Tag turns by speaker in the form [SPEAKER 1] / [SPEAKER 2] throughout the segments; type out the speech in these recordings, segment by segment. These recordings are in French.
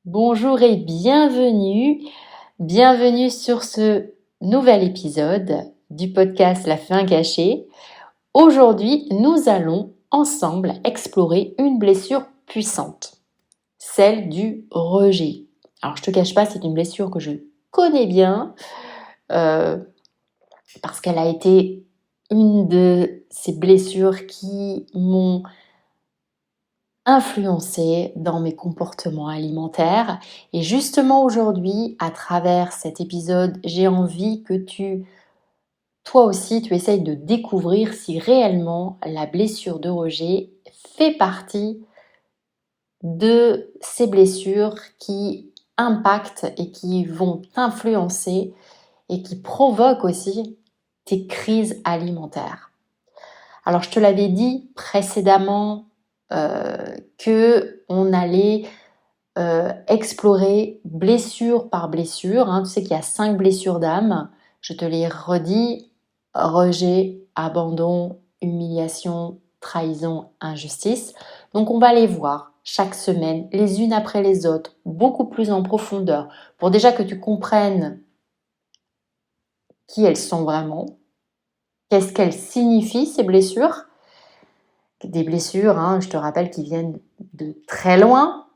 [SPEAKER 1] Bonjour et bienvenue sur ce nouvel épisode du podcast La fin cachée. Aujourd'hui, nous allons ensemble explorer une blessure puissante, celle du rejet. Alors je te cache pas, c'est une blessure que je connais bien euh, parce qu'elle a été une de ces blessures qui m'ont influencé dans mes comportements alimentaires. Et justement aujourd'hui, à travers cet épisode, j'ai envie que toi aussi, tu essayes de découvrir si réellement la blessure de rejet fait partie de ces blessures qui impactent et qui vont t'influencer et qui provoquent aussi tes crises alimentaires. Alors, je te l'avais dit précédemment que on allait explorer blessure par blessure. Tu sais qu'il y a 5 blessures d'âme. Je te les redis. Rejet, abandon, humiliation, trahison, injustice. Donc, on va les voir chaque semaine, les unes après les autres, beaucoup plus en profondeur, pour déjà que tu comprennes qui elles sont vraiment, qu'est-ce qu'elles signifient ces blessures. Des blessures, je te rappelle, qui viennent de très loin.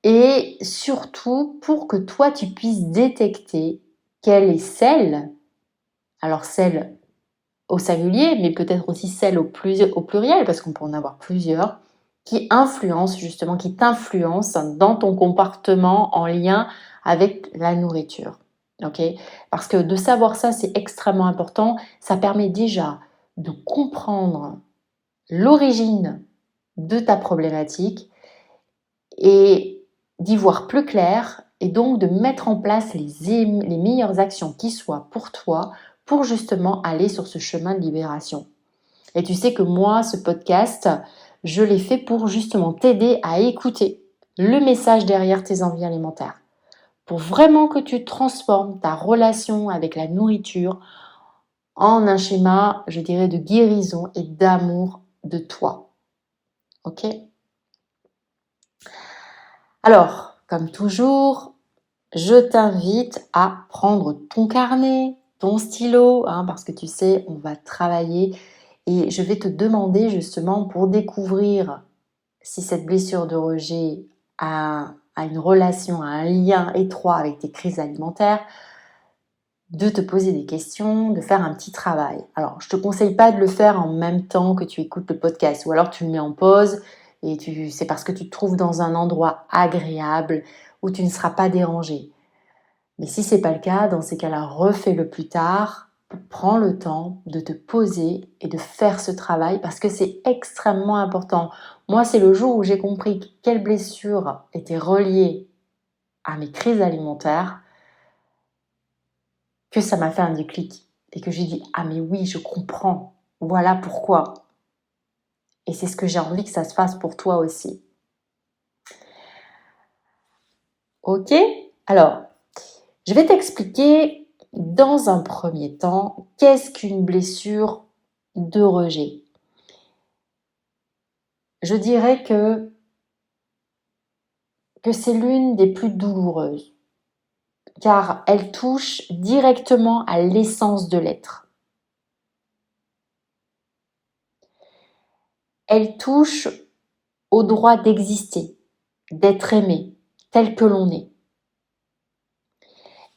[SPEAKER 1] Et surtout, pour que toi, tu puisses détecter quelle est celle, alors celle au singulier, mais peut-être aussi celle au pluriel, parce qu'on peut en avoir plusieurs, qui influence justement, qui t'influence dans ton comportement en lien avec la nourriture. Okay, parce que de savoir ça, c'est extrêmement important. Ça permet déjà de comprendre l'origine de ta problématique et d'y voir plus clair et donc de mettre en place les meilleures actions qui soient pour toi pour justement aller sur ce chemin de libération. Et tu sais que moi, ce podcast, je l'ai fait pour justement t'aider à écouter le message derrière tes envies alimentaires. Pour vraiment que tu transformes ta relation avec la nourriture en un schéma, je dirais, de guérison et d'amour de toi. Ok ? Alors, comme toujours, je t'invite à prendre ton carnet, ton stylo, parce que tu sais, on va travailler et je vais te demander justement pour découvrir si cette blessure de rejet a une relation, a un lien étroit avec tes crises alimentaires, de te poser des questions, de faire un petit travail. Alors, je ne te conseille pas de le faire en même temps que tu écoutes le podcast, ou alors tu le mets en pause et c'est parce que tu te trouves dans un endroit agréable où tu ne seras pas dérangé. Mais si ce n'est pas le cas, dans ces cas-là, refais-le plus tard. Prends le temps de te poser et de faire ce travail parce que c'est extrêmement important. Moi, c'est le jour où j'ai compris quelle blessure était reliée à mes crises alimentaires que ça m'a fait un déclic et que j'ai dit « Ah mais oui, je comprends, voilà pourquoi ». Et c'est ce que j'ai envie que ça se fasse pour toi aussi. Ok ? Alors, je vais t'expliquer dans un premier temps qu'est-ce qu'une blessure de rejet. Je dirais que c'est l'une des plus douloureuses car elle touche directement à l'essence de l'être. Elle touche au droit d'exister, d'être aimé tel que l'on est.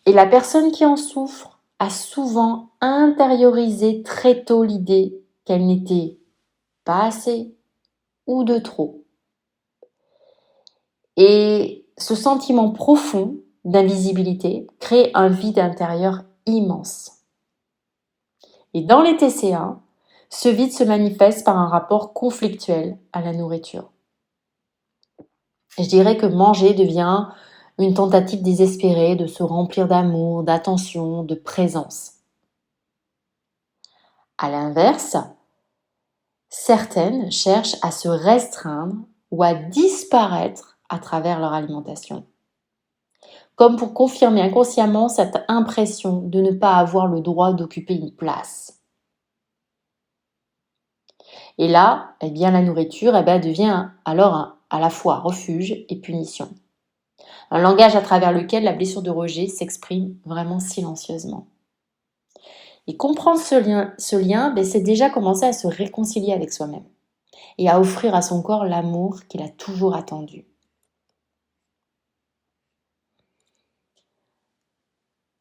[SPEAKER 1] Et la personne qui en souffre a souvent intériorisé très tôt l'idée qu'elle n'était pas assez ou de trop. Et ce sentiment profond d'invisibilité crée un vide intérieur immense. Et dans les TCA, ce vide se manifeste par un rapport conflictuel à la nourriture. Et je dirais que manger devient une tentative désespérée de se remplir d'amour, d'attention, de présence. À l'inverse, certaines cherchent à se restreindre ou à disparaître à travers leur alimentation, comme pour confirmer inconsciemment cette impression de ne pas avoir le droit d'occuper une place. Et là, la nourriture devient alors à la fois refuge et punition. Un langage à travers lequel la blessure de rejet s'exprime vraiment silencieusement. Et comprendre ce lien c'est déjà commencer à se réconcilier avec soi-même et à offrir à son corps l'amour qu'il a toujours attendu.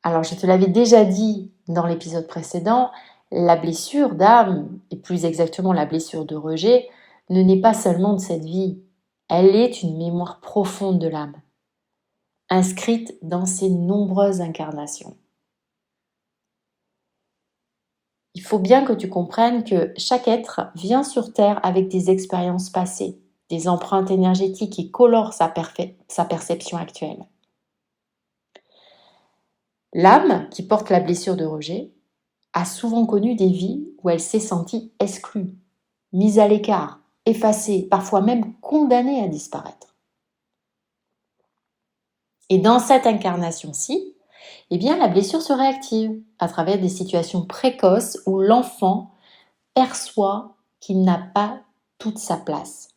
[SPEAKER 1] Alors, je te l'avais déjà dit dans l'épisode précédent, la blessure d'âme, et plus exactement la blessure de rejet, ne naît pas seulement de cette vie. Elle est une mémoire profonde de l'âme, inscrite dans ses nombreuses incarnations. Il faut bien que tu comprennes que chaque être vient sur Terre avec des expériences passées, des empreintes énergétiques qui colorent sa perception actuelle. L'âme qui porte la blessure de rejet a souvent connu des vies où elle s'est sentie exclue, mise à l'écart, effacée, parfois même condamnée à disparaître. Et dans cette incarnation-ci, la blessure se réactive à travers des situations précoces où l'enfant perçoit qu'il n'a pas toute sa place.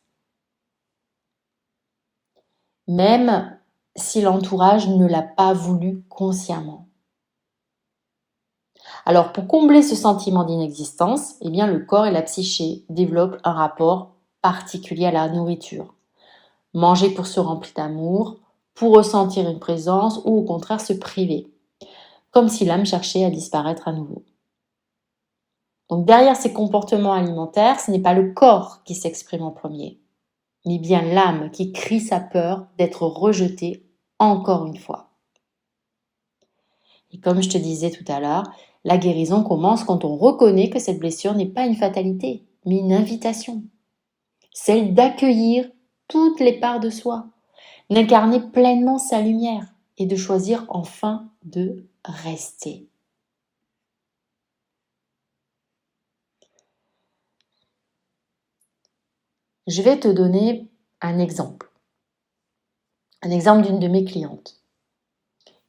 [SPEAKER 1] Même si l'entourage ne l'a pas voulu consciemment. Alors, pour combler ce sentiment d'inexistence, le corps et la psyché développent un rapport particulier à la nourriture. Manger pour se remplir d'amour, pour ressentir une présence ou au contraire se priver, comme si l'âme cherchait à disparaître à nouveau. Donc derrière ces comportements alimentaires, ce n'est pas le corps qui s'exprime en premier, mais bien l'âme qui crie sa peur d'être rejetée encore une fois. Et comme je te disais tout à l'heure, la guérison commence quand on reconnaît que cette blessure n'est pas une fatalité, mais une invitation. Celle d'accueillir toutes les parts de soi, d'incarner pleinement sa lumière et de choisir enfin de rester. Je vais te donner un exemple d'une de mes clientes.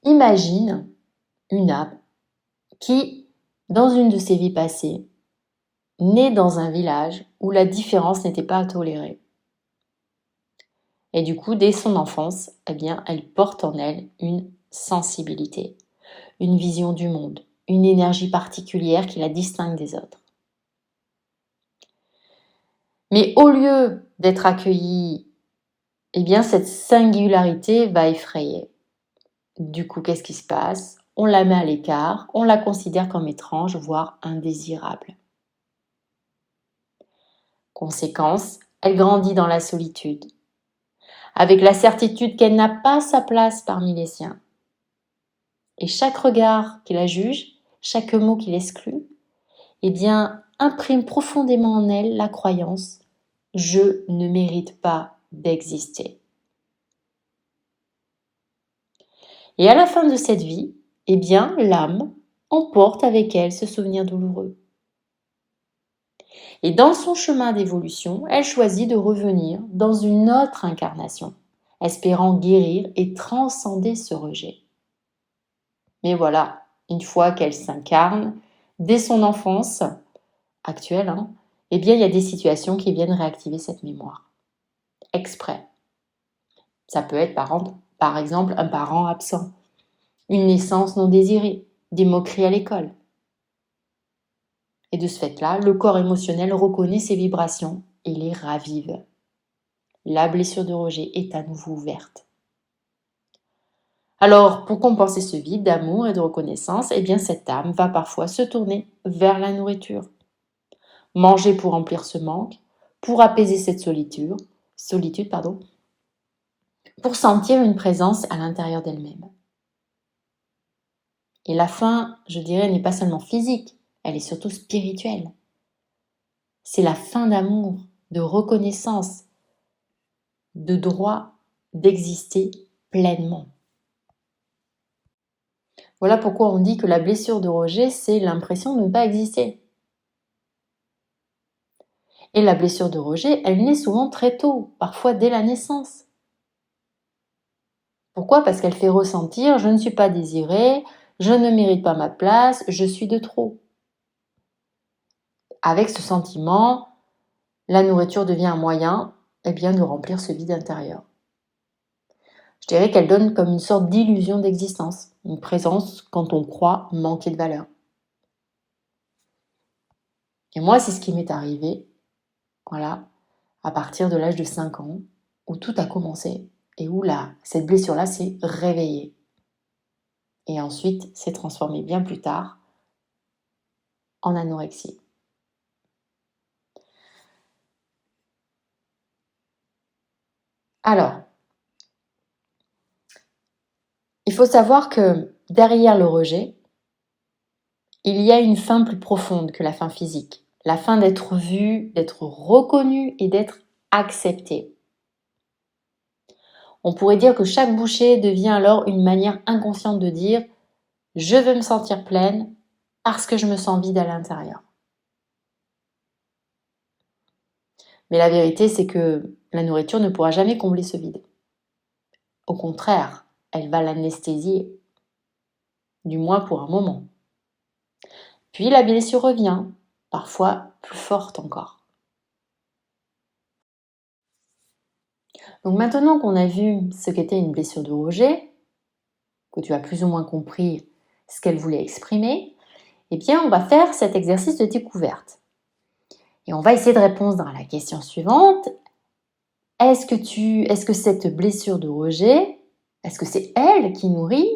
[SPEAKER 1] Imagine une âme qui, dans une de ses vies passées, naît dans un village où la différence n'était pas à tolérer. Et du coup, dès son enfance, elle porte en elle une sensibilité, une vision du monde, une énergie particulière qui la distingue des autres. Mais au lieu d'être accueillie, cette singularité va effrayer. Du coup, qu'est-ce qui se passe ? On la met à l'écart, on la considère comme étrange, voire indésirable. Conséquence, elle grandit dans la solitude, avec la certitude qu'elle n'a pas sa place parmi les siens. Et chaque regard qui la juge, chaque mot qui l'exclut, imprime profondément en elle la croyance « je ne mérite pas d'exister ». Et à la fin de cette vie, l'âme emporte avec elle ce souvenir douloureux. Et dans son chemin d'évolution, elle choisit de revenir dans une autre incarnation, espérant guérir et transcender ce rejet. Mais voilà, une fois qu'elle s'incarne, dès son enfance actuelle, il y a des situations qui viennent réactiver cette mémoire. Exprès. Ça peut être par exemple un parent absent, une naissance non désirée, des moqueries à l'école. Et de ce fait-là, le corps émotionnel reconnaît ces vibrations et les ravive. La blessure de rejet est à nouveau ouverte. Alors, pour compenser ce vide d'amour et de reconnaissance, cette âme va parfois se tourner vers la nourriture. Manger pour remplir ce manque, pour apaiser cette solitude, pour sentir une présence à l'intérieur d'elle-même. Et la faim, je dirais, n'est pas seulement physique, elle est surtout spirituelle. C'est la faim d'amour, de reconnaissance, de droit d'exister pleinement. Voilà pourquoi on dit que la blessure de rejet, c'est l'impression de ne pas exister. Et la blessure de rejet, elle naît souvent très tôt, parfois dès la naissance. Pourquoi ? Parce qu'elle fait ressentir « je ne suis pas désirée, je ne mérite pas ma place, je suis de trop ». Avec ce sentiment, la nourriture devient un moyen de remplir ce vide intérieur. Je dirais qu'elle donne comme une sorte d'illusion d'existence, une présence quand on croit manquer de valeur. Et moi, c'est ce qui m'est arrivé, voilà, à partir de l'âge de 5 ans, où tout a commencé et où cette blessure-là s'est réveillée. Et ensuite, s'est transformée bien plus tard en anorexie. Alors, il faut savoir que derrière le rejet, il y a une faim plus profonde que la faim physique. La faim d'être vu, d'être reconnu et d'être accepté. On pourrait dire que chaque bouchée devient alors une manière inconsciente de dire « je veux me sentir pleine parce que je me sens vide à l'intérieur ». Mais la vérité, c'est que la nourriture ne pourra jamais combler ce vide. Au contraire, elle va l'anesthésier, du moins pour un moment. Puis la blessure revient, parfois plus forte encore. Donc maintenant qu'on a vu ce qu'était une blessure de rejet, que tu as plus ou moins compris ce qu'elle voulait exprimer, eh bien on va faire cet exercice de découverte. Et on va essayer de répondre à la question suivante. Est-ce que cette blessure de rejet, est-ce que c'est elle qui nourrit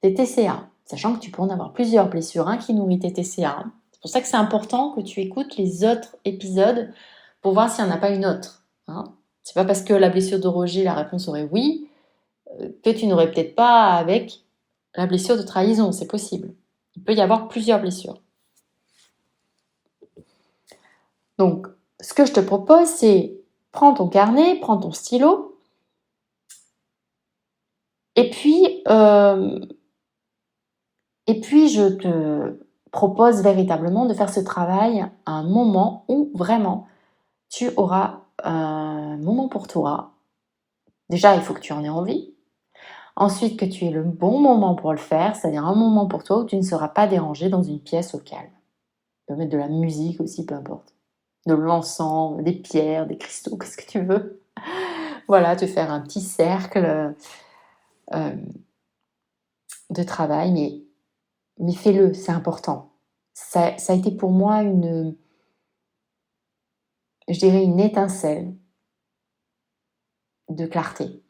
[SPEAKER 1] tes TCA? Sachant que tu peux en avoir plusieurs blessures qui nourrissent tes TCA. C'est pour ça que c'est important que tu écoutes les autres épisodes pour voir s'il n'y en a pas une autre. C'est pas parce que la blessure de rejet, la réponse aurait oui, que tu n'aurais peut-être pas avec la blessure de trahison. C'est possible. Il peut y avoir plusieurs blessures. Donc, ce que je te propose, c'est prends ton carnet, prends ton stylo, et puis je te propose véritablement de faire ce travail à un moment où vraiment tu auras un moment pour toi. Déjà, il faut que tu en aies envie. Ensuite, que tu aies le bon moment pour le faire, c'est-à-dire un moment pour toi où tu ne seras pas dérangé dans une pièce au calme. Tu peux mettre de la musique aussi, peu importe. De l'encens, des pierres, des cristaux, qu'est-ce que tu veux. Voilà, te faire un petit cercle de travail, mais fais-le, c'est important. Ça a été pour moi je dirais une étincelle de clarté.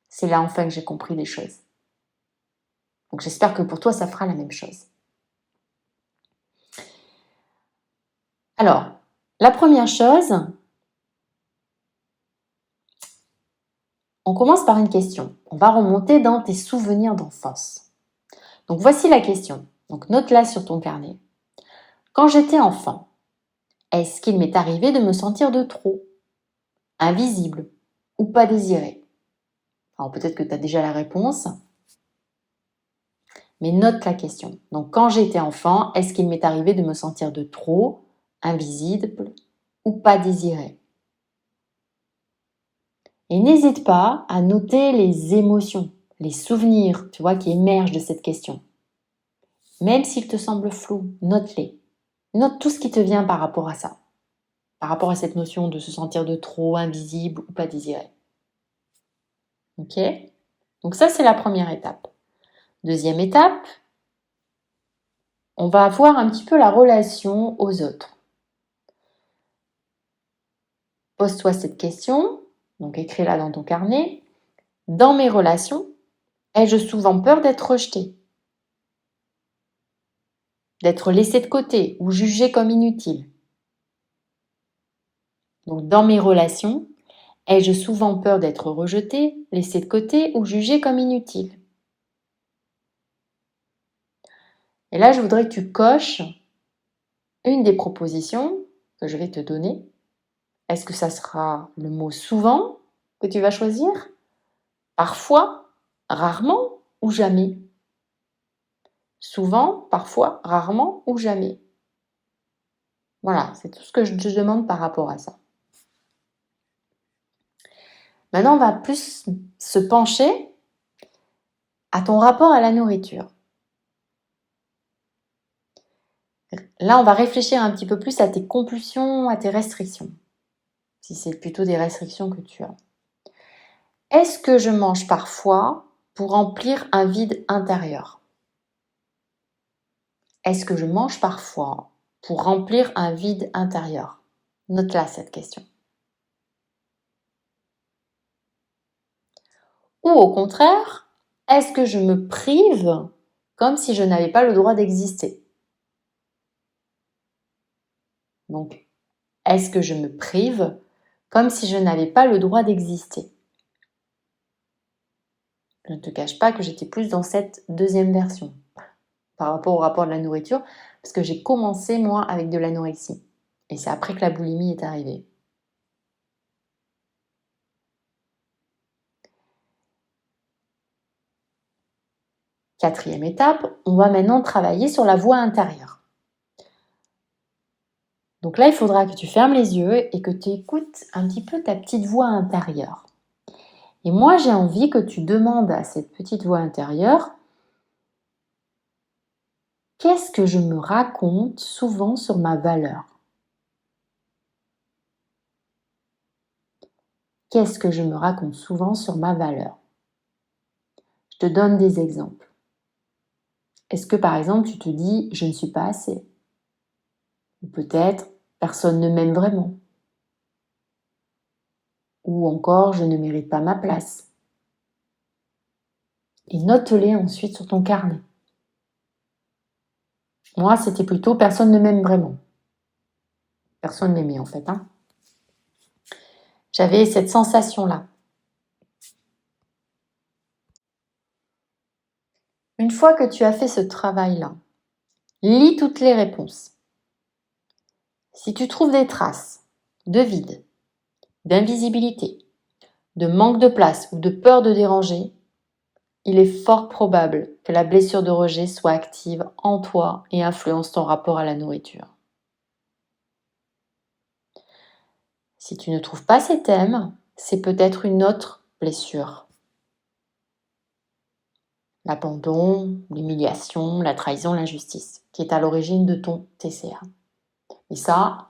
[SPEAKER 1] C'est là enfin que j'ai compris les choses. Donc j'espère que pour toi, ça fera la même chose. Alors, la première chose, on commence par une question. On va remonter dans tes souvenirs d'enfance. Donc voici la question. Donc note-la sur ton carnet. Quand j'étais enfant, est-ce qu'il m'est arrivé de me sentir de trop, invisible ou pas désiré? Alors peut-être que tu as déjà la réponse, mais note la question. Donc quand j'étais enfant, est-ce qu'il m'est arrivé de me sentir de trop, invisible ou pas désiré? Et n'hésite pas à noter les émotions, les souvenirs, tu vois, qui émergent de cette question. Même s'ils te semblent flous, note-les. Note tout ce qui te vient par rapport à ça, par rapport à cette notion de se sentir de trop, invisible ou pas désiré. Ok? Donc ça, c'est la première étape. Deuxième étape, on va voir un petit peu la relation aux autres. Pose-toi cette question, donc écris-la dans ton carnet. Dans mes relations, ai-je souvent peur d'être rejetée, d'être laissée de côté ou jugée comme inutile? Donc dans mes relations, ai-je souvent peur d'être rejetée, laissée de côté ou jugée comme inutile? Et là, je voudrais que tu coches une des propositions que je vais te donner. Est-ce que ça sera le mot souvent que tu vas choisir? Parfois, rarement ou jamais? Souvent, parfois, rarement ou jamais? Voilà, c'est tout ce que je te demande par rapport à ça. Maintenant, on va plus se pencher à ton rapport à la nourriture. Là, on va réfléchir un petit peu plus à tes compulsions, à tes restrictions, si c'est plutôt des restrictions que tu as. Est-ce que je mange parfois pour remplir un vide intérieur? Est-ce que je mange parfois pour remplir un vide intérieur? Note-la cette question. Ou au contraire, est-ce que je me prive comme si je n'avais pas le droit d'exister? Donc, est-ce que je me prive comme si je n'avais pas le droit d'exister? Je ne te cache pas que j'étais plus dans cette deuxième version par rapport au rapport de la nourriture, parce que j'ai commencé moi avec de l'anorexie. Et c'est après que la boulimie est arrivée. Quatrième étape, on va maintenant travailler sur la voix intérieure. Donc là, il faudra que tu fermes les yeux et que tu écoutes un petit peu ta petite voix intérieure. Et moi, j'ai envie que tu demandes à cette petite voix intérieure, qu'est-ce que je me raconte souvent sur ma valeur? Qu'est-ce que je me raconte souvent sur ma valeur? Je te donne des exemples. Est-ce que par exemple tu te dis je ne suis pas assez? Ou peut-être personne ne m'aime vraiment? Ou encore je ne mérite pas ma place? Et note-les ensuite sur ton carnet. Moi, c'était plutôt personne ne m'aime vraiment. Personne m'aimait en fait. J'avais cette sensation-là. Une fois que tu as fait ce travail-là, lis toutes les réponses. Si tu trouves des traces de vide, d'invisibilité, de manque de place ou de peur de déranger, il est fort probable que la blessure de rejet soit active en toi et influence ton rapport à la nourriture. Si tu ne trouves pas ces thèmes, c'est peut-être une autre blessure. L'abandon, l'humiliation, la trahison, l'injustice, qui est à l'origine de ton TCA. Et ça,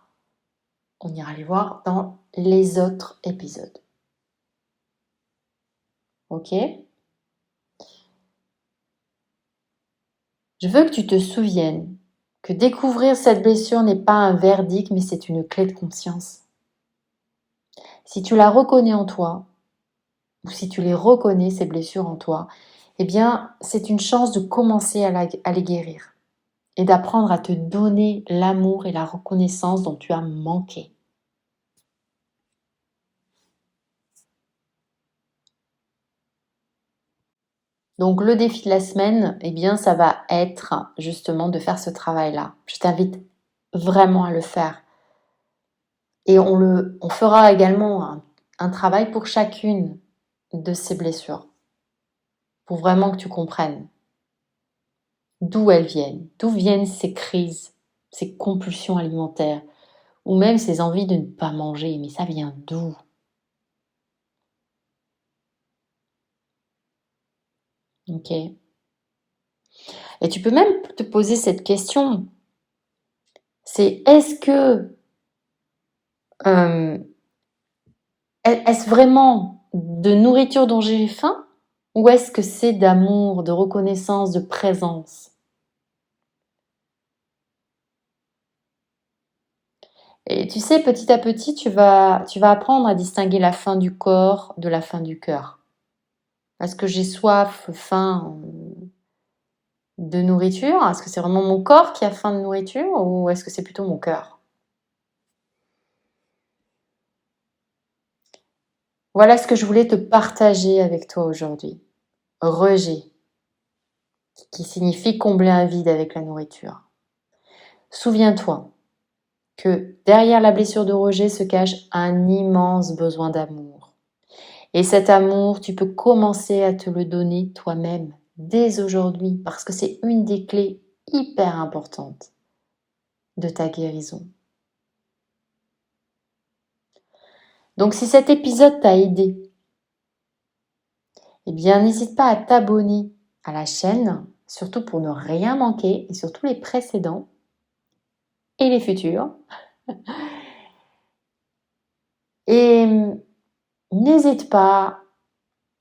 [SPEAKER 1] on ira les voir dans les autres épisodes. Ok? Je veux que tu te souviennes que découvrir cette blessure n'est pas un verdict, mais c'est une clé de conscience. Si tu la reconnais en toi, ou si tu les reconnais, ces blessures en toi, eh bien, c'est une chance de commencer à les guérir et d'apprendre à te donner l'amour et la reconnaissance dont tu as manqué. Donc, le défi de la semaine, eh bien, ça va être justement de faire ce travail-là. Je t'invite vraiment à le faire. Et on fera également un travail pour chacune de ces blessures, pour vraiment que tu comprennes d'où elles viennent, d'où viennent ces crises, ces compulsions alimentaires, ou même ces envies de ne pas manger, mais ça vient d'où? Ok. Et tu peux même te poser cette question, c'est euh, est-ce vraiment de nourriture dont j'ai faim, ou est-ce que c'est d'amour, de reconnaissance, de présence? Et tu sais, petit à petit, tu vas apprendre à distinguer la faim du corps de la faim du cœur. Est-ce que j'ai soif, faim de nourriture? Est-ce que c'est vraiment mon corps qui a faim de nourriture ou est-ce que c'est plutôt mon cœur? Voilà ce que je voulais te partager avec toi aujourd'hui. Rejet, qui signifie combler un vide avec la nourriture. Souviens-toi que derrière la blessure de rejet se cache un immense besoin d'amour. Et cet amour, tu peux commencer à te le donner toi-même dès aujourd'hui parce que c'est une des clés hyper importantes de ta guérison. Donc si cet épisode t'a aidé, eh bien n'hésite pas à t'abonner à la chaîne, surtout pour ne rien manquer, et surtout les précédents et les futurs. Et n'hésite pas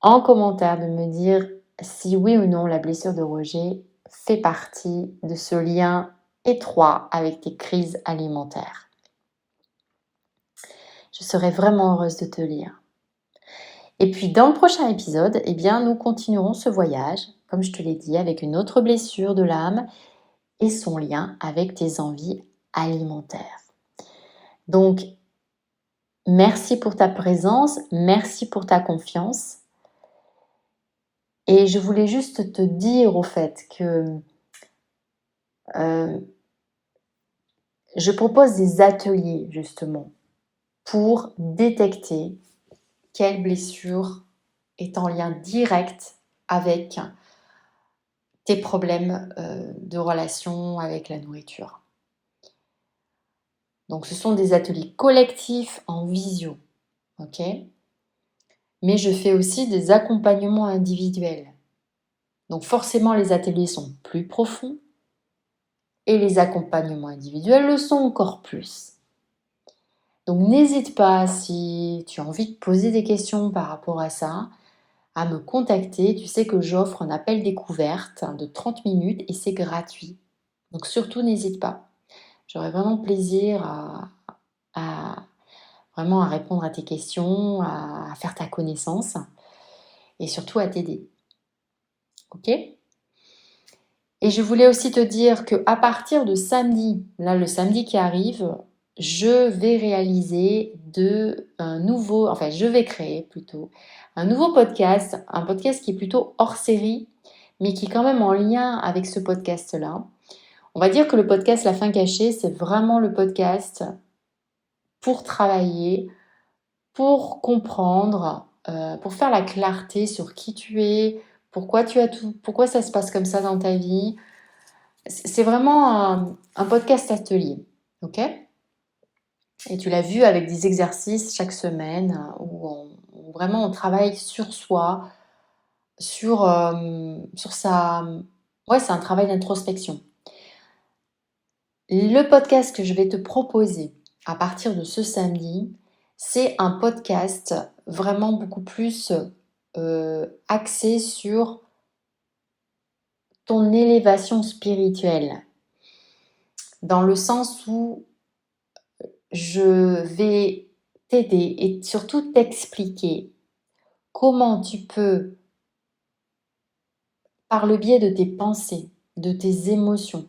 [SPEAKER 1] en commentaire de me dire si oui ou non la blessure de rejet fait partie de ce lien étroit avec tes crises alimentaires. Je serais vraiment heureuse de te lire. Et puis dans le prochain épisode, eh bien, nous continuerons ce voyage, comme je te l'ai dit, avec une autre blessure de l'âme et son lien avec tes envies alimentaires. Donc, merci pour ta présence, merci pour ta confiance. Et je voulais juste te dire au fait que je propose des ateliers justement pour détecter quelle blessure est en lien direct avec tes problèmes de relation avec la nourriture. Donc ce sont des ateliers collectifs en visio, ok ? Mais je fais aussi des accompagnements individuels. Donc forcément les ateliers sont plus profonds et les accompagnements individuels le sont encore plus. Donc n'hésite pas, si tu as envie de poser des questions par rapport à ça, à me contacter. Tu sais que j'offre un appel découverte de 30 minutes et c'est gratuit. Donc surtout n'hésite pas. J'aurai vraiment plaisir vraiment à répondre à tes questions, à faire ta connaissance et surtout à t'aider. Ok ? Et je voulais aussi te dire qu'à partir de samedi, là le samedi qui arrive, je vais créer plutôt un nouveau podcast, un podcast qui est plutôt hors série, mais qui est quand même en lien avec ce podcast-là. On va dire que le podcast La Faim Cachée, c'est vraiment le podcast pour travailler, pour comprendre, pour faire la clarté sur qui tu es, pourquoi ça se passe comme ça dans ta vie. C'est vraiment un podcast atelier, ok ? Et tu l'as vu avec des exercices chaque semaine où vraiment on travaille sur soi, sur sa... Ouais, c'est un travail d'introspection. Le podcast que je vais te proposer à partir de ce samedi, c'est un podcast vraiment beaucoup plus axé sur ton élévation spirituelle. Dans le sens où je vais t'aider et surtout t'expliquer comment tu peux, par le biais de tes pensées, de tes émotions,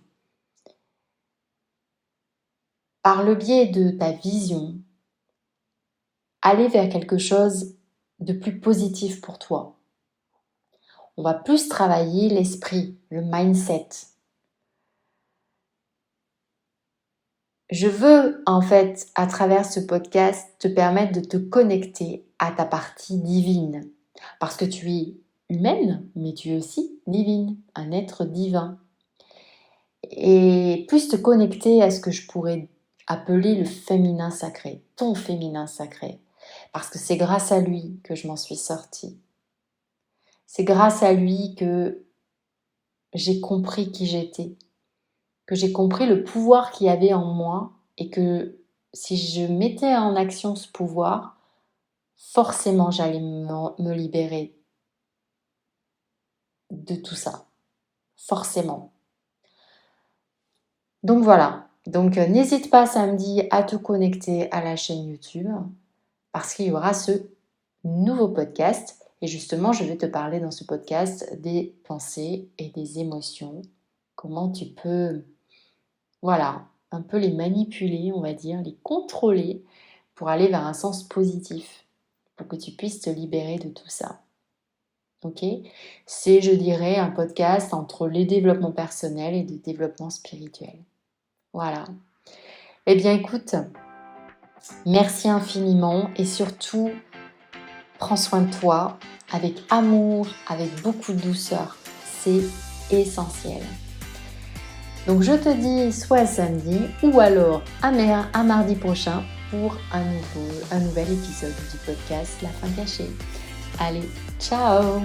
[SPEAKER 1] par le biais de ta vision, aller vers quelque chose de plus positif pour toi. On va plus travailler l'esprit, le mindset. Je veux en fait, à travers ce podcast, te permettre de te connecter à ta partie divine. Parce que tu es humaine, mais tu es aussi divine, un être divin. Et plus te connecter à ce que je pourrais appeler le féminin sacré, ton féminin sacré. Parce que c'est grâce à lui que je m'en suis sortie. C'est grâce à lui que j'ai compris qui j'étais, que j'ai compris le pouvoir qu'il y avait en moi et que si je mettais en action ce pouvoir, forcément j'allais me libérer de tout ça. Forcément. Donc voilà. Donc n'hésite pas samedi à te connecter à la chaîne YouTube parce qu'il y aura ce nouveau podcast. Et justement, je vais te parler dans ce podcast des pensées et des émotions. Comment tu peux, voilà, un peu les manipuler, on va dire, les contrôler pour aller vers un sens positif, pour que tu puisses te libérer de tout ça. Ok ? C'est, je dirais, un podcast entre les développements personnels et le développement spirituel. Voilà. Eh bien, écoute, merci infiniment et surtout, prends soin de toi avec amour, avec beaucoup de douceur. C'est essentiel. Donc, je te dis soit à samedi ou alors à mardi prochain pour un nouvel épisode du podcast La Faim Cachée. Allez, ciao!